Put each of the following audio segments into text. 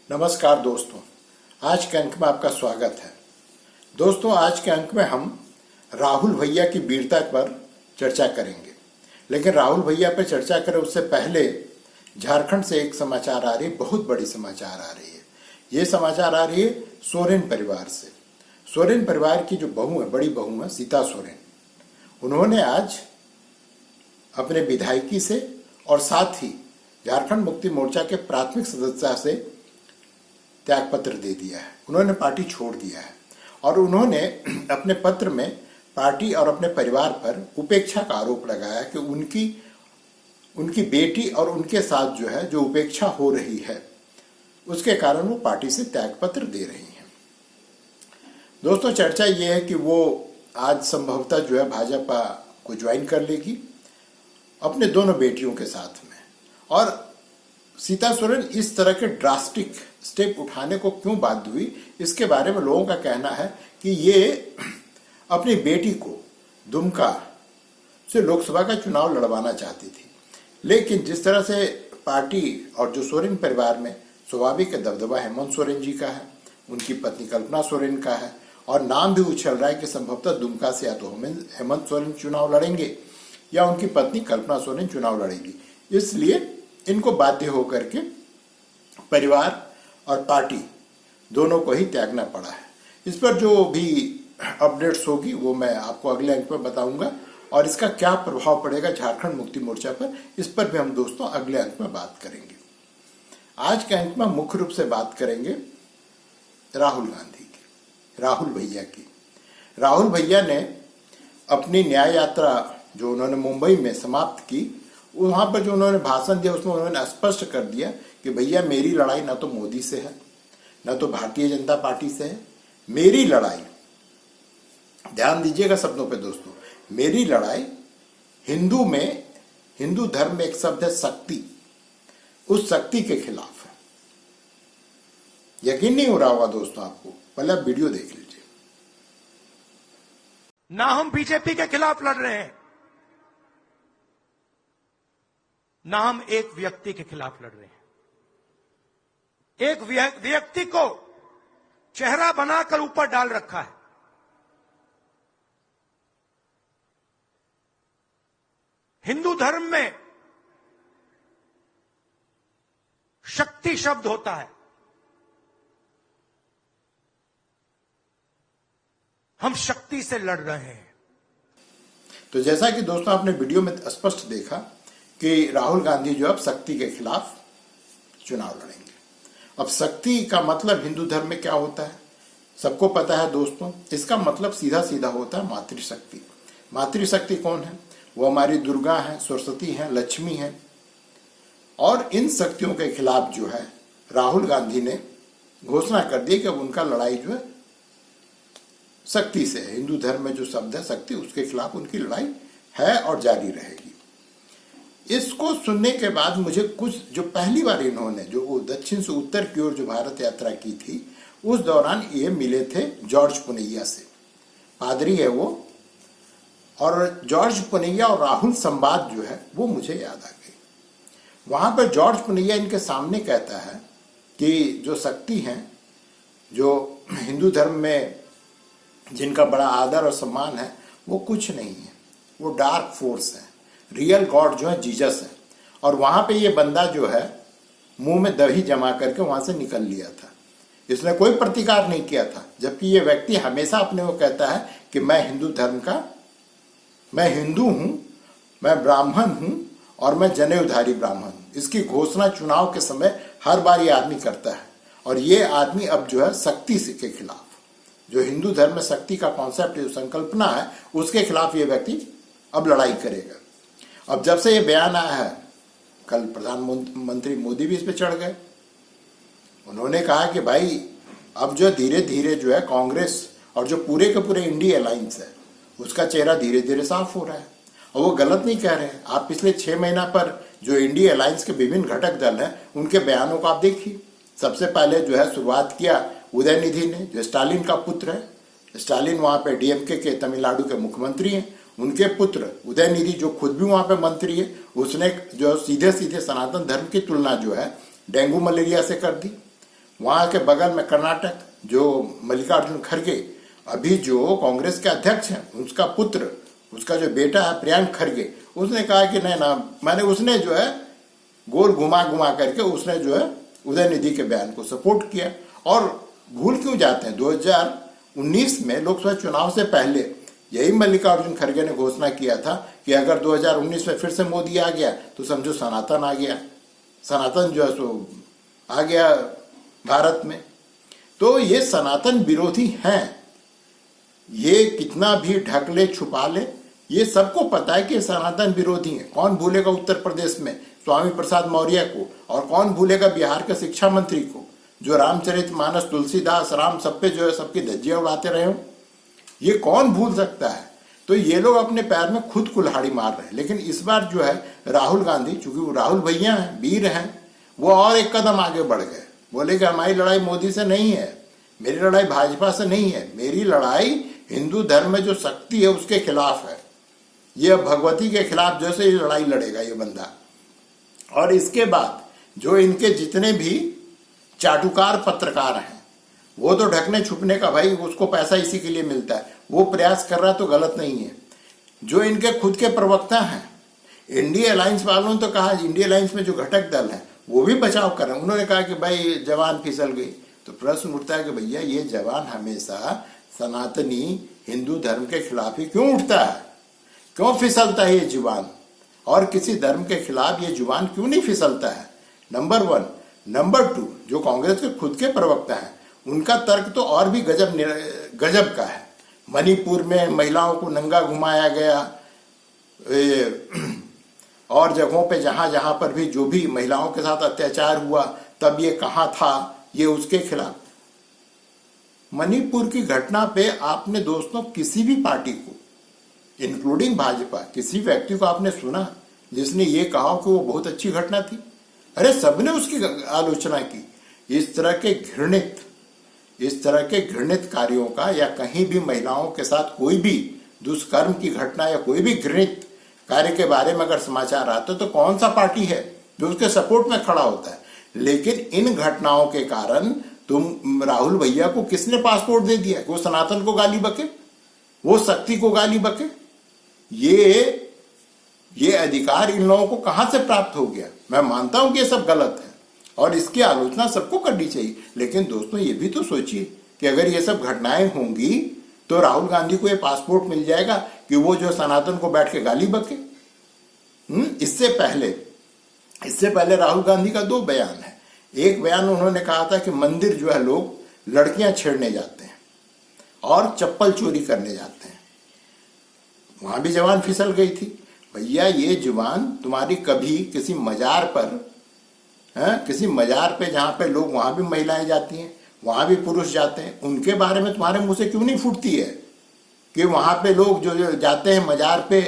नमस्कार दोस्तों, आज के अंक में आपका स्वागत है। दोस्तों, आज के अंक में हम राहुल भैया की वीरता पर चर्चा करेंगे। लेकिन राहुल भैया पर चर्चा करें उससे पहले झारखंड से एक समाचार आ रही है, बहुत बड़ी समाचार आ रही है। ये समाचार आ रही है सोरेन परिवार से। सोरेन परिवार की जो बहू है, बड़ी बहू है सीता सोरेन, उन्होंने आज अपने विधायकी से और साथ ही झारखंड मुक्ति मोर्चा के प्राथमिक सदस्य से त्यागपत्र दे दिया है। उन्होंने पार्टी छोड़ दिया है और उन्होंने अपने पत्र में पार्टी और अपने परिवार पर उपेक्षा का आरोप लगाया कि उनकी बेटी और उनके साथ जो उपेक्षा हो रही है उसके कारण वो पार्टी से त्यागपत्र दे रही हैं। दोस्तों, चर्चा ये है कि वो आज संभवतः भाजपा को ज्वाइन कर लेगी अपने दोनों बेटियों के साथ में। और सीता सोरेन इस तरह के ड्रास्टिक स्टेप उठाने को क्यों बाध्य हुई, इसके बारे में लोगों का कहना है कि ये अपनी बेटी को दुमका से लोकसभा का चुनाव लड़वाना चाहती थी। लेकिन जिस तरह से पार्टी और जो सोरेन परिवार में स्वाभाविक दबदबा हेमंत सोरेन जी का है, उनकी पत्नी कल्पना सोरेन का है और नाम भी उछल रहा है कि संभवतः दुमका से या तो हेमंत सोरेन चुनाव लड़ेंगे या उनकी पत्नी कल्पना सोरेन चुनाव लड़ेगी। इसलिए इनको बाध्य होकर के परिवार और पार्टी दोनों को ही त्यागना पड़ा है। इस पर जो भी अपडेट्स होगी वो मैं आपको अगले अंक में बताऊंगा और इसका क्या प्रभाव पड़ेगा झारखंड मुक्ति मोर्चा पर, इस पर भी हम दोस्तों अगले अंक में बात करेंगे। आज के अंक में मुख्य रूप से बात करेंगे राहुल गांधी की, राहुल भैया की। राहुल भैया ने अपनी न्याय यात्रा जो उन्होंने मुंबई में समाप्त की, वहां पर जो उन्होंने भाषण दिया उसमें उन्होंने स्पष्ट कर दिया कि भैया मेरी लड़ाई ना तो मोदी से है ना तो भारतीय जनता पार्टी से है, मेरी लड़ाई, ध्यान दीजिएगा शब्दों पे दोस्तों, मेरी लड़ाई हिंदू धर्म में एक शब्द है शक्ति, उस शक्ति के खिलाफ है। यकीन नहीं हो रहा होगा दोस्तों आपको, पहले आप वीडियो देख लीजिए। ना हम बीजेपी के खिलाफ लड़ रहे हैं, ना हम एक व्यक्ति के खिलाफ लड़ रहे हैं। एक व्यक्ति को चेहरा बनाकर ऊपर डाल रखा है। हिंदू धर्म में शक्ति शब्द होता है। हम शक्ति से लड़ रहे हैं। तो जैसा कि दोस्तों आपने वीडियो में स्पष्ट देखा कि राहुल गांधी अब शक्ति के खिलाफ चुनाव लड़ेंगे। अब शक्ति का मतलब हिंदू धर्म में क्या होता है सबको पता है दोस्तों। इसका मतलब सीधा सीधा होता है मातृशक्ति। मातृशक्ति कौन है? वो हमारी दुर्गा है, सरस्वती है, लक्ष्मी है। और इन शक्तियों के खिलाफ राहुल गांधी ने घोषणा कर दी कि अब उनका लड़ाई शक्ति से है। हिंदू धर्म में जो शब्द है शक्ति, उसके खिलाफ उनकी लड़ाई है और जारी रहेगी। इसको सुनने के बाद मुझे कुछ जो पहली बार इन्होंने जो दक्षिण से उत्तर की ओर जो भारत यात्रा की थी, उस दौरान ये मिले थे जॉर्ज पुनैया से, पादरी है वो। और जॉर्ज पुनैया और राहुल संवाद वो मुझे याद आ गई। वहां पर जॉर्ज पुनैया इनके सामने कहता है कि जो शक्ति हैं, जो हिंदू धर्म में जिनका बड़ा आदर और सम्मान है, वो कुछ नहीं है, वो डार्क फोर्स है। रियल गॉड जीसस है। और वहां पे ये बंदा मुंह में दही जमा करके वहां से निकल लिया था। इसने कोई प्रतिकार नहीं किया था, जबकि ये व्यक्ति हमेशा अपने को कहता है कि मैं हिंदू धर्म का, मैं हिंदू हूं, मैं ब्राह्मण हूं और मैं जनेऊधारी ब्राह्मण हूं। इसकी घोषणा चुनाव के समय हर बार ये आदमी करता है। और ये आदमी अब शक्ति के खिलाफ, जो हिंदू धर्म में शक्ति का कॉन्सेप्ट, जो संकल्पना है, उसके खिलाफ ये व्यक्ति अब लड़ाई करेगा। अब जब से ये बयान आया है, कल प्रधानमंत्री मोदी भी इस पे चढ़ गए। उन्होंने कहा कि भाई अब धीरे धीरे कांग्रेस और जो पूरे के पूरे इंडिया अलायंस है, उसका चेहरा धीरे धीरे साफ हो रहा है। और वो गलत नहीं कह रहे हैं। आप पिछले 6 महीना पर जो इंडिया अलायंस के विभिन्न घटक दल हैं, उनके बयानों को आप देखिए। सबसे पहले शुरुआत किया उदयनिधि ने, जो स्टालिन का पुत्र है। स्टालिन वहां पे डीएमके के तमिलनाडु के मुख्यमंत्री हैं। उनके पुत्र उदयनिधि, जो खुद भी वहां पे मंत्री है, उसने सीधे सीधे सनातन धर्म की तुलना डेंगू मलेरिया से कर दी। वहां के बगल में कर्नाटक, जो मल्लिकार्जुन खड़गे अभी जो कांग्रेस के अध्यक्ष हैं, उसका पुत्र, उसका जो बेटा है प्रियंक खड़गे, उसने कहा कि नहीं ना, मैंने उसने जो है गोल घुमा घुमा करके उसने जो है उदयनिधि के बयान को सपोर्ट किया। और भूल क्यों जाते हैं, 2019 में लोकसभा चुनाव से पहले यही मल्लिकार्जुन खड़गे ने घोषणा किया था कि अगर 2019 में फिर से मोदी आ गया तो समझो सनातन आ गया, सनातन जो है सो आ गया भारत में। तो ये सनातन विरोधी हैं, ये कितना भी ढक ले छुपा ले, ये सबको पता है कि ये सनातन विरोधी हैं। कौन भूलेगा उत्तर प्रदेश में स्वामी प्रसाद मौर्य को, और कौन भूलेगा बिहार के शिक्षा मंत्री को, जो रामचरितमानस, तुलसीदास, राम सब पे जो है सबकी धज्जियां उड़ाते रहे हो, ये कौन भूल सकता है। तो ये लोग अपने पैर में खुद कुल्हाड़ी मार रहे हैं। लेकिन इस बार जो है राहुल गांधी, चूंकि वो राहुल भैया हैं, वीर हैं, वो और एक कदम आगे बढ़ गए। बोले कि हमारी लड़ाई मोदी से नहीं है, मेरी लड़ाई भाजपा से नहीं है, मेरी लड़ाई हिंदू धर्म में जो शक्ति है उसके खिलाफ है। ये भगवती के खिलाफ जैसे ये लड़ाई लड़ेगा ये बंदा। और इसके बाद जो इनके जितने भी चाटुकार पत्रकार हैं, वो तो ढकने छुपने का, भाई उसको पैसा इसी के लिए मिलता है, वो प्रयास कर रहा तो गलत नहीं है। जो इनके खुद के प्रवक्ता हैं, इंडिया अलायंस वालों ने तो कहा, इंडिया अलायंस में जो घटक दल है वो भी बचाव कर रहे हैं। उन्होंने कहा कि भाई जवान फिसल गई। तो प्रश्न उठता है कि भैया ये जवान हमेशा सनातनी हिंदू धर्म के खिलाफ ही क्यों उठता है, क्यों फिसलता है ये जुबान, और किसी धर्म के खिलाफ ये जुबान क्यों नहीं फिसलता है, नंबर 1। नंबर 2, जो कांग्रेस के खुद के प्रवक्ता हैं, उनका तर्क तो और भी गजब का है। मणिपुर में महिलाओं को नंगा घुमाया गया, और जगहों पे जहां जहां पर भी जो भी महिलाओं के साथ अत्याचार हुआ तब ये कहां था, ये उसके खिलाफ। मणिपुर की घटना पे आपने दोस्तों किसी भी पार्टी को, इंक्लूडिंग भाजपा, किसी व्यक्ति को आपने सुना जिसने ये कहा कि वो बहुत अच्छी घटना थी? अरे सबने उसकी आलोचना की। इस तरह के घृणित कार्यों का, या कहीं भी महिलाओं के साथ कोई भी दुष्कर्म की घटना या कोई भी घृणित कार्य के बारे में अगर समाचार आता तो कौन सा पार्टी है जो उसके सपोर्ट में खड़ा होता है? लेकिन इन घटनाओं के कारण तुम राहुल भैया को किसने पासपोर्ट दे दिया? वो सनातन को गाली बके, वो शक्ति को गाली बके? ये अधिकार इन लोगों को कहां से प्राप्त हो गया? मैं मानता हूं कि ये सब गलत है और इसकी आलोचना सबको करनी चाहिए, लेकिन दोस्तों ये भी तो सोचिए कि अगर ये सब घटनाएं होंगी तो राहुल गांधी को ये पासपोर्ट मिल जाएगा कि वो जो सनातन को बैठ के गाली बके? इससे पहले राहुल गांधी का 2 बयान है। एक बयान उन्होंने कहा था कि मंदिर जो है लोग लड़कियां छेड़ने जाते हैं और चप्पल चोरी करने जाते हैं, वहां भी जवान फिसल गई थी। भैया ये जुबान तुम्हारी कभी किसी मजार पर, किसी मजार पे जहां पे लोग, वहां भी महिलाएं जाती हैं, वहां भी पुरुष जाते हैं, उनके बारे में तुम्हारे मुंह से क्यों नहीं फूटती है कि वहां पे लोग जो जाते हैं मजार पे,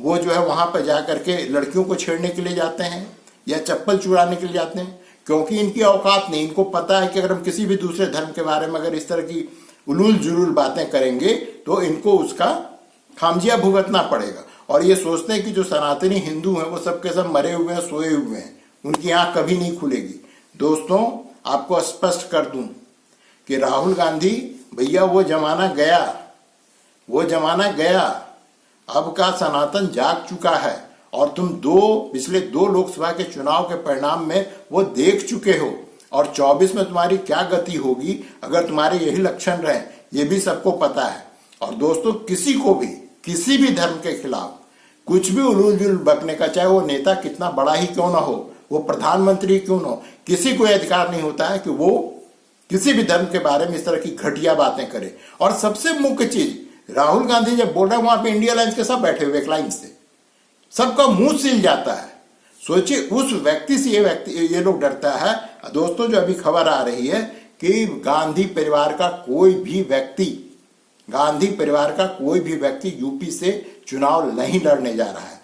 वो जो है वहां पर जाकर के लड़कियों को छेड़ने के लिए जाते हैं या चप्पल चुराने के लिए जाते हैं? क्योंकि इनकी औकात नहीं। इनको पता है कि अगर हम किसी भी दूसरे धर्म के बारे में अगर इस तरह की उलूल जुलूल बातें करेंगे तो इनको उसका खामजिया भुगतना पड़ेगा। और ये सोचते हैं कि जो सनातनी हिंदू हैं वो सबके सब मरे हुए हैं, सोए हुए हैं, उनकी आंख कभी नहीं खुलेगी। दोस्तों आपको स्पष्ट कर दूं कि राहुल गांधी भैया वो जमाना गया, अब का सनातन जाग चुका है। और तुम पिछले 2 लोकसभा के चुनाव के परिणाम में वो देख चुके हो, और 24 में तुम्हारी क्या गति होगी अगर तुम्हारे यही लक्षण रहे, ये भी सबको पता है। और दोस्तों किसी को भी किसी भी धर्म के खिलाफ कुछ भी उलूल जुल बकने का, चाहे वो नेता कितना बड़ा ही क्यों ना हो, वो प्रधानमंत्री क्यों ना हो, किसी को अधिकार नहीं होता है कि वो किसी भी धर्म के बारे में इस तरह की घटिया बातें करे। और सबसे मुख्य चीज, राहुल गांधी जब बोल रहे हैं वहां पे इंडिया अलायंस के सब बैठे हुए एक लाइन से, सबका मुंह सिल जाता है। सोचिए उस व्यक्ति से ये लोग डरता है। दोस्तों जो अभी खबर आ रही है कि गांधी परिवार का कोई भी व्यक्ति यूपी से चुनाव नहीं लड़ने जा रहा है।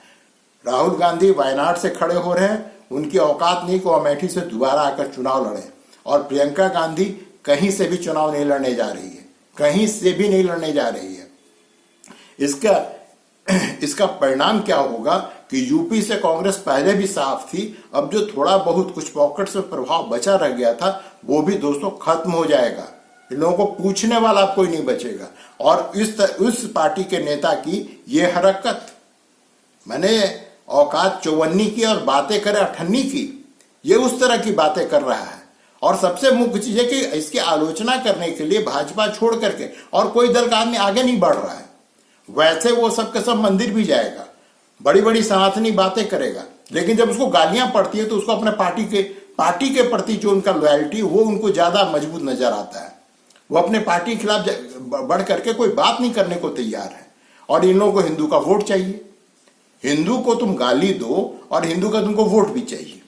राहुल गांधी वायनाड से खड़े हो रहे हैं, उनकी औकात नहीं को अमेठी से दोबारा आकर चुनाव लड़े। और प्रियंका गांधी कहीं से भी चुनाव नहीं लड़ने जा रही है, कहीं से भी नहीं लड़ने जा रही है। इसका परिणाम क्या होगा कि यूपी से कांग्रेस पहले भी साफ थी, अब जो थोड़ा बहुत कुछ पॉकेट्स में प्रभाव बचा रह गया था वो भी दोस्तों खत्म हो जाएगा। इन लोगों को पूछने वाला कोई नहीं बचेगा। और उस पार्टी के नेता की ये हरकत, मैंने औकात चौवन्नी की और बातें करे अठन्नी की, ये उस तरह की बातें कर रहा है। और सबसे मुख्य चीज है कि इसकी आलोचना करने के लिए भाजपा छोड़ करके और कोई दल का आदमी आगे नहीं बढ़ रहा है। वैसे वो सब के सब मंदिर भी जाएगा, बड़ी बड़ी सनातनी बातें करेगा, लेकिन जब उसको गालियां पड़ती है तो उसको अपने पार्टी के प्रति जो उनका लॉयल्टी वो उनको ज्यादा मजबूत नजर आता है। वो अपने पार्टी के खिलाफ बढ़ करके कोई बात नहीं करने को तैयार है। और इन लोगों को हिंदू का वोट चाहिए, हिंदू को तुम गाली दो और हिंदू का तुमको वोट भी चाहिए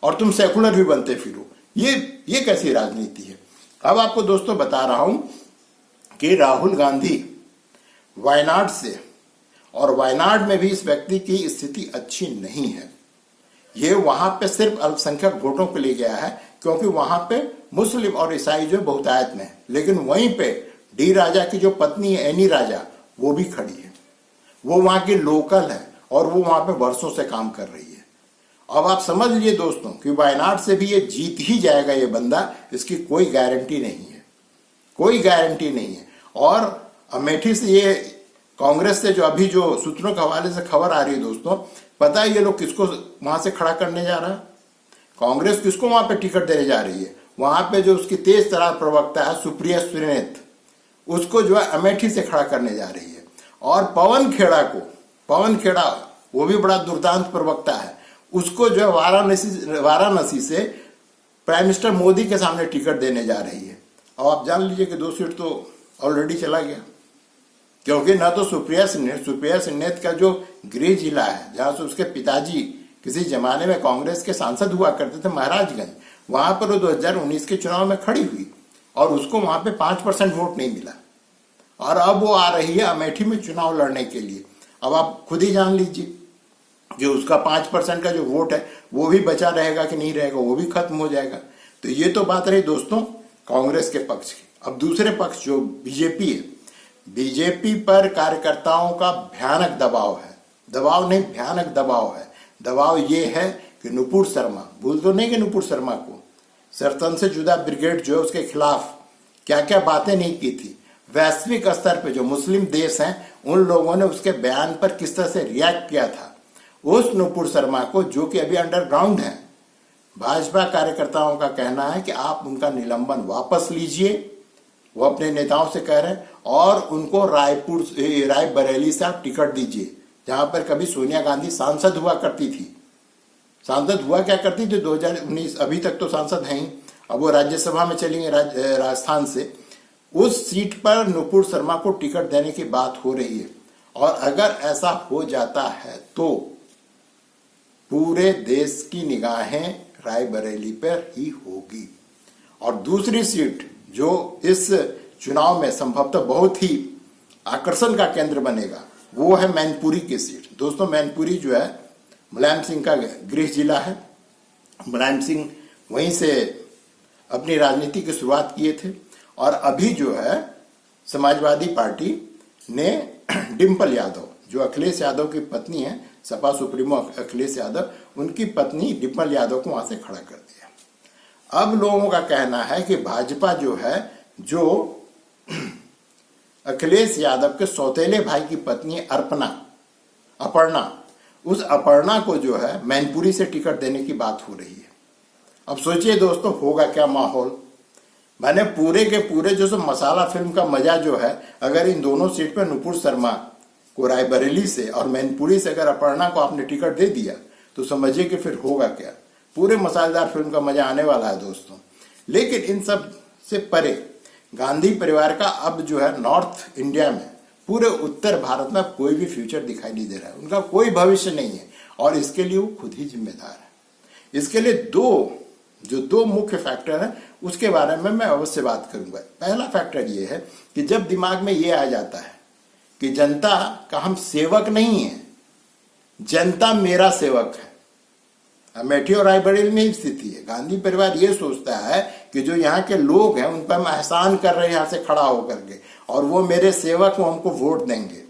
और तुम सेकुलर भी बनते फिरो। ये कैसी राजनीति है। अब आपको दोस्तों बता रहा हूं कि राहुल गांधी वायनाड से, और वायनाड में भी इस व्यक्ति की स्थिति अच्छी नहीं है। ये वहां पे सिर्फ अल्पसंख्यक वोटों के लिए गया है क्योंकि वहां पे मुस्लिम और ईसाई जो बहुतायत में है, लेकिन वहीं पे डी राजा की जो पत्नी है एनी राजा वो भी खड़ी है। वो वहां की लोकल है और वो वहां पे वर्षों से काम कर रही है। अब आप समझ लीजिए दोस्तों कि वायनाड से भी ये जीत ही जाएगा ये बंदा, इसकी कोई गारंटी नहीं है, कोई गारंटी नहीं है। और अमेठी से ये कांग्रेस से जो अभी जो सूत्रों के हवाले से खबर आ रही है दोस्तों, पता है ये लोग किसको वहां से खड़ा करने जा रहा है? कांग्रेस किसको वहां पे टिकट देने जा रही है? वहां पे जो उसकी तेज तरार प्रवक्ता है सुप्रिया सुलेनेत, उसको जो है अमेठी से खड़ा करने जा रही है। और पवन खेड़ा वो भी बड़ा दुर्दांत प्रवक्ता है, उसको जो है वाराणसी से प्राइम मिनिस्टर मोदी के सामने टिकट देने जा रही है। अब आप जान लीजिए कि 2 सीट तो ऑलरेडी चला गया, क्योंकि ना तो सुप्रिया सिन्नेत का जो गृह जिला है जहां से उसके पिताजी किसी जमाने में कांग्रेस के सांसद हुआ करते थे महाराजगंज, वहां पर वो 2019 के चुनाव में खड़ी हुई और उसको वहां पे 5% वोट नहीं मिला। और अब वो आ रही है अमेठी में चुनाव लड़ने के लिए। अब आप खुद ही जान लीजिए कि उसका 5% का जो वोट है वो भी बचा रहेगा कि नहीं रहेगा, वो भी खत्म हो जाएगा। तो ये तो बात रही दोस्तों कांग्रेस के पक्ष की। अब दूसरे पक्ष जो बीजेपी है, बीजेपी पर कार्यकर्ताओं का भयानक दबाव है। दबाव नहीं, भयानक दबाव है। दबाव ये है कि नुपुर शर्मा, भूल तो नहीं कि नुपुर शर्मा को सरतन से जुदा ब्रिगेड जो है उसके खिलाफ क्या क्या बातें नहीं की थी। वैश्विक स्तर पे जो मुस्लिम देश हैं उन लोगों ने उसके बयान पर किस तरह से रिएक्ट किया था। उस नुपुर शर्मा को, जो कि अभी अंडरग्राउंड है, भाजपा कार्यकर्ताओं का कहना है कि आप उनका निलंबन वापस लीजिए, वो अपने नेताओं से कह रहे हैं, और उनको रायबरेली से आप टिकट दीजिए, जहां पर कभी सोनिया गांधी सांसद हुआ करती थी। सांसद हुआ क्या करती थी 2019, अभी तक तो सांसद हैं ही, अब वो राज्यसभा में चलेंगे राजस्थान से। उस सीट पर नुपुर शर्मा को टिकट देने की बात हो रही है। और अगर ऐसा हो जाता है तो पूरे देश की निगाहें रायबरेली पर ही होगी। और दूसरी सीट जो इस चुनाव में संभवतः बहुत ही आकर्षण का केंद्र बनेगा वो है मैनपुरी की सीट। दोस्तों मैनपुरी जो है मुलायम सिंह का गृह जिला है। मुलायम सिंह वहीं से अपनी राजनीति की शुरुआत किए थे। और अभी जो है समाजवादी पार्टी ने डिम्पल यादव, जो अखिलेश यादव की पत्नी है, सपा सुप्रीमो अखिलेश यादव, उनकी पत्नी डिम्पल यादव को वहां से खड़ा कर दिया। अब लोगों का कहना है कि भाजपा जो है, जो अखिलेश यादव के सौतेले भाई की पत्नी अपर्णा, उस अपर्णा को जो है मैनपुरी से टिकट देने की बात हो रही है। अब सोचिए दोस्तों होगा क्या माहौल। मैंने पूरे के पूरे जो मसाला फिल्म का मजा जो है, अगर इन दोनों सीट पर नुपुर शर्मा को रायबरेली से और मैनपुरी से अगर अपर्णा को आपने टिकट दे दिया तो समझिए कि फिर होगा क्या। पूरे मसालेदार फिल्म का मजा आने वाला है दोस्तों। लेकिन इन सब से परे गांधी परिवार का अब जो है नॉर्थ इंडिया में, पूरे उत्तर भारत में कोई भी फ्यूचर दिखाई नहीं दे रहा है। उनका कोई भविष्य नहीं है और इसके लिए वो खुद ही जिम्मेदार है। इसके लिए दो मुख्य फैक्टर हैं, उसके बारे में मैं अवश्य बात करूंगा। पहला फैक्टर ये है कि जब दिमाग में ये आ जाता है कि जनता का हम सेवक नहीं है, जनता मेरा सेवक है। अमेठी और रायबरेली में स्थिति है। गांधी परिवार ये सोचता है कि जो यहाँ के लोग हैं उन पर हम एहसान कर रहे हैं यहाँ से खड़ा होकर के, और वो मेरे सेवक, वो हमको वोट देंगे।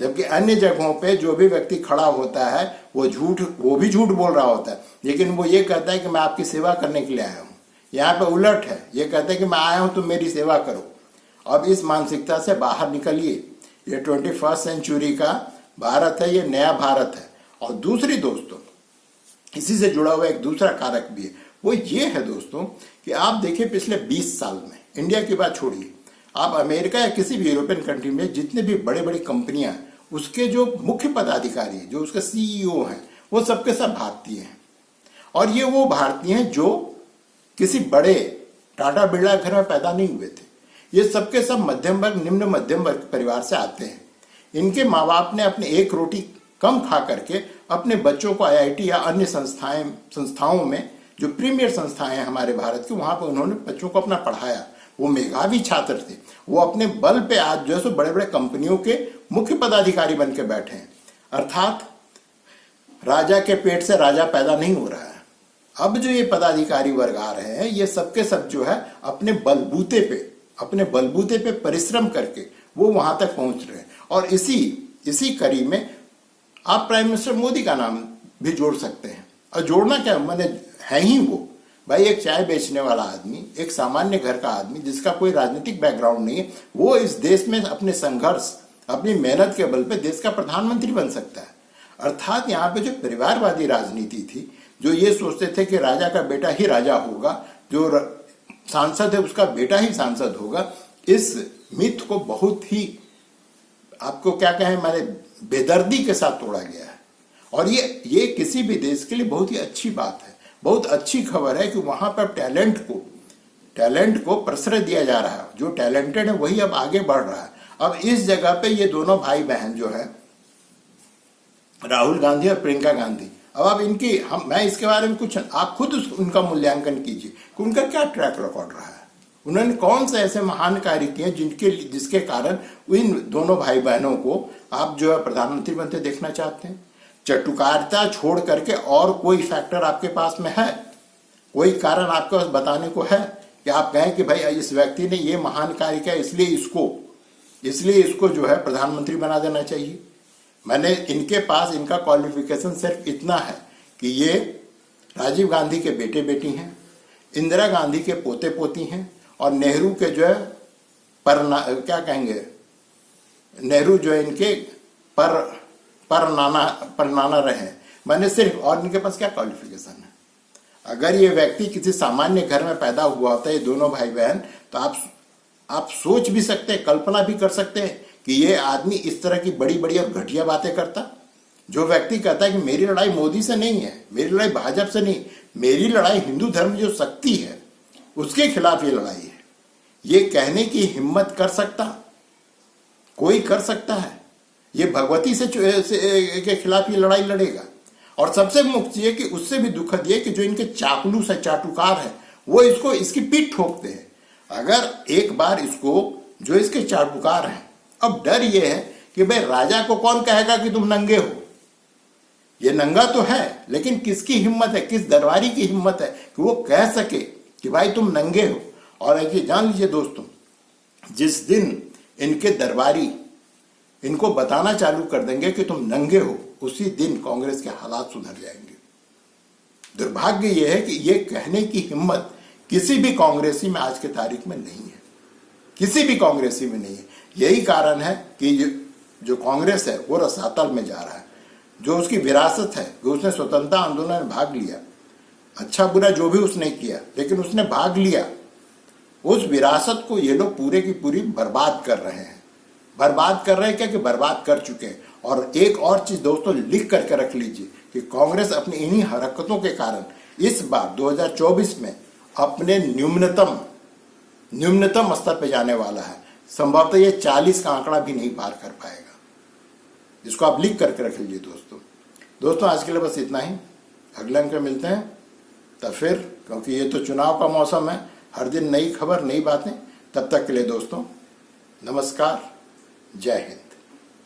जबकि अन्य जगहों पे जो भी व्यक्ति खड़ा होता है वो भी झूठ बोल रहा होता है, लेकिन वो ये कहता है कि मैं आपकी सेवा करने के लिए आया हूँ। यहाँ पे उलट है, ये कहते हैं कि मैं आया हूँ तुम मेरी सेवा करो। अब इस मानसिकता से बाहर निकलिए। ये 21st सेंचुरी का भारत है, ये नया भारत है। और दूसरी दोस्तों, इसी से जुड़ा हुआ एक दूसरा कारक भी है, वो ये है दोस्तों कि आप देखिए पिछले 20 साल में, इंडिया की बात छोड़िए, आप अमेरिका या किसी भी यूरोपियन कंट्री में जितने भी बड़े बड़ी कंपनियां, उसके जो मुख्य पदाधिकारी, जो उसके सीईओ हैं, वो सबके सब भारतीय हैं। और ये वो भारतीय हैं जो किसी बड़े टाटा बिरला घर में पैदा नहीं हुए थे। ये सबके सब मध्यम वर्ग, निम्न मध्यम वर्ग परिवार से आते हैं। इनके माँ बाप ने अपने एक रोटी कम खा करके अपने बच्चों को आईआईटी या अन्य संस्थाओं में, जो प्रीमियर संस्थाएं हैं हमारे भारत की, वहां पर उन्होंने बच्चों को अपना पढ़ाया। वो मेधावी छात्र थे। वो अपने बल पे आज जो है बड़े बड़े कंपनियों के मुख्य पदाधिकारी बन के बैठे हैं। अर्थात राजा के पेट से राजा पैदा नहीं हो रहा है। अब जो ये पदाधिकारी वर्ग आ रहे हैं, ये सबके सब जो है अपने बलबूते पे परिश्रम करके वो वहां तक पहुंच रहे हैं। और इसी कड़ी में आप प्राइम मिनिस्टर मोदी का नाम भी जोड़ सकते हैं। और जोड़ना क्या, मैंने है ही वो भाई, एक चाय बेचने वाला आदमी, एक सामान्य घर का आदमी जिसका कोई राजनीतिक बैकग्राउंड नहीं है, वो इस देश में अपने संघर्ष, अपनी मेहनत के बल पे देश का प्रधानमंत्री बन सकता है। अर्थात यहाँ पे जो परिवारवादी राजनीति थी, जो ये सोचते थे कि राजा का बेटा ही राजा होगा, जो सांसद है उसका बेटा ही सांसद होगा, इस मिथ को बहुत ही, आपको क्या कहें, मैंने बेदर्दी के साथ तोड़ा गया है। और ये किसी भी देश के लिए बहुत ही अच्छी बात है, बहुत अच्छी खबर है कि वहां पर टैलेंट को प्रश्रय दिया जा रहा है। जो टैलेंटेड है वही अब आगे बढ़ रहा है। अब इस जगह पे ये दोनों भाई बहन जो है, राहुल गांधी और प्रियंका गांधी, अब आप मैं इसके बारे में कुछ, आप खुद उनका मूल्यांकन कीजिए कि उनका क्या ट्रैक रिकॉर्ड रहा है। उन्होंने कौन से ऐसे महान कार्य किए जिसके कारण इन दोनों भाई बहनों को आप जो है प्रधानमंत्री बनते देखना चाहते हैं। चटुकारिता छोड़ करके और कोई फैक्टर आपके पास में है, कोई कारण आपके पास बताने को है कि आप कहें कि भाई इस व्यक्ति ने ये महान कार्य किया, इसलिए इसको जो है प्रधानमंत्री बना देना चाहिए। मैंने इनके पास, इनका क्वालिफिकेशन सिर्फ इतना है कि ये राजीव गांधी के बेटे बेटी हैं, इंदिरा गांधी के पोते पोती हैं, और नेहरू के जो है नेहरू जो है इनके परनाना रहे। मैंने सिर्फ, और इनके पास क्या क्वालिफिकेशन है। अगर ये व्यक्ति किसी सामान्य घर में पैदा हुआ होता है, ये दोनों भाई बहन, तो आप सोच भी सकते हैं, कल्पना भी कर सकते हैं कि ये आदमी इस तरह की बड़ी बड़ी और घटिया बातें करता। जो व्यक्ति कहता है कि मेरी लड़ाई मोदी से नहीं है, मेरी लड़ाई भाजपा से नहीं, मेरी लड़ाई हिंदू धर्म जो शक्ति है उसके खिलाफ ये लड़ाई है, ये कहने की हिम्मत कर सकता कोई कर सकता है? ये भगवती से के खिलाफ ये लड़ाई लड़ेगा। और सबसे मुख्य ये कि उससे भी दुखद ये कि जो इनके चापलूस है, चाटुकार है, वो इसकी पीठ ठोकते हैं। अगर एक बार जो इसके चाटुकार हैं, अब डर ये है कि भाई राजा को कौन कहेगा कि तुम नंगे हो। ये नंगा तो है, लेकिन किसकी हिम्मत है, किस दरबारी की हिम्मत है कि वो कह सके कि भाई तुम नंगे हो। और ये जान लीजिए दोस्तों, जिस दिन इनके दरबारी इनको बताना चालू कर देंगे कि तुम नंगे हो, उसी दिन कांग्रेस के हालात सुधर जाएंगे। दुर्भाग्य यह है कि ये कहने की हिम्मत किसी भी कांग्रेसी में आज के तारीख में नहीं है, किसी भी कांग्रेसी में नहीं है। यही कारण है कि जो कांग्रेस है वो रसातल में जा रहा है। जो उसकी विरासत है, जो उसने स्वतंत्रता आंदोलन में भाग लिया, अच्छा बुरा जो भी उसने किया, लेकिन उसने भाग लिया, उस विरासत को ये लोग पूरे की पूरी बर्बाद कर रहे हैं। बर्बाद कर रहे हैं क्या कि बर्बाद कर चुके हैं। और एक और चीज दोस्तों लिख करके रख लीजिए कि कांग्रेस अपनी इन्हीं हरकतों के कारण इस बार 2024 में अपने न्यूनतम स्तर पे जाने वाला है। संभवतः ये 40 का आंकड़ा भी नहीं पार कर पाएगा। इसको आप लिख करके रख लीजिए दोस्तों। आज के लिए बस इतना ही। अगले अंक में मिलते हैं तब फिर, क्योंकि ये तो चुनाव का मौसम है, हर दिन नई खबर, नई बातें। तब तक के लिए दोस्तों नमस्कार, जय हिंद।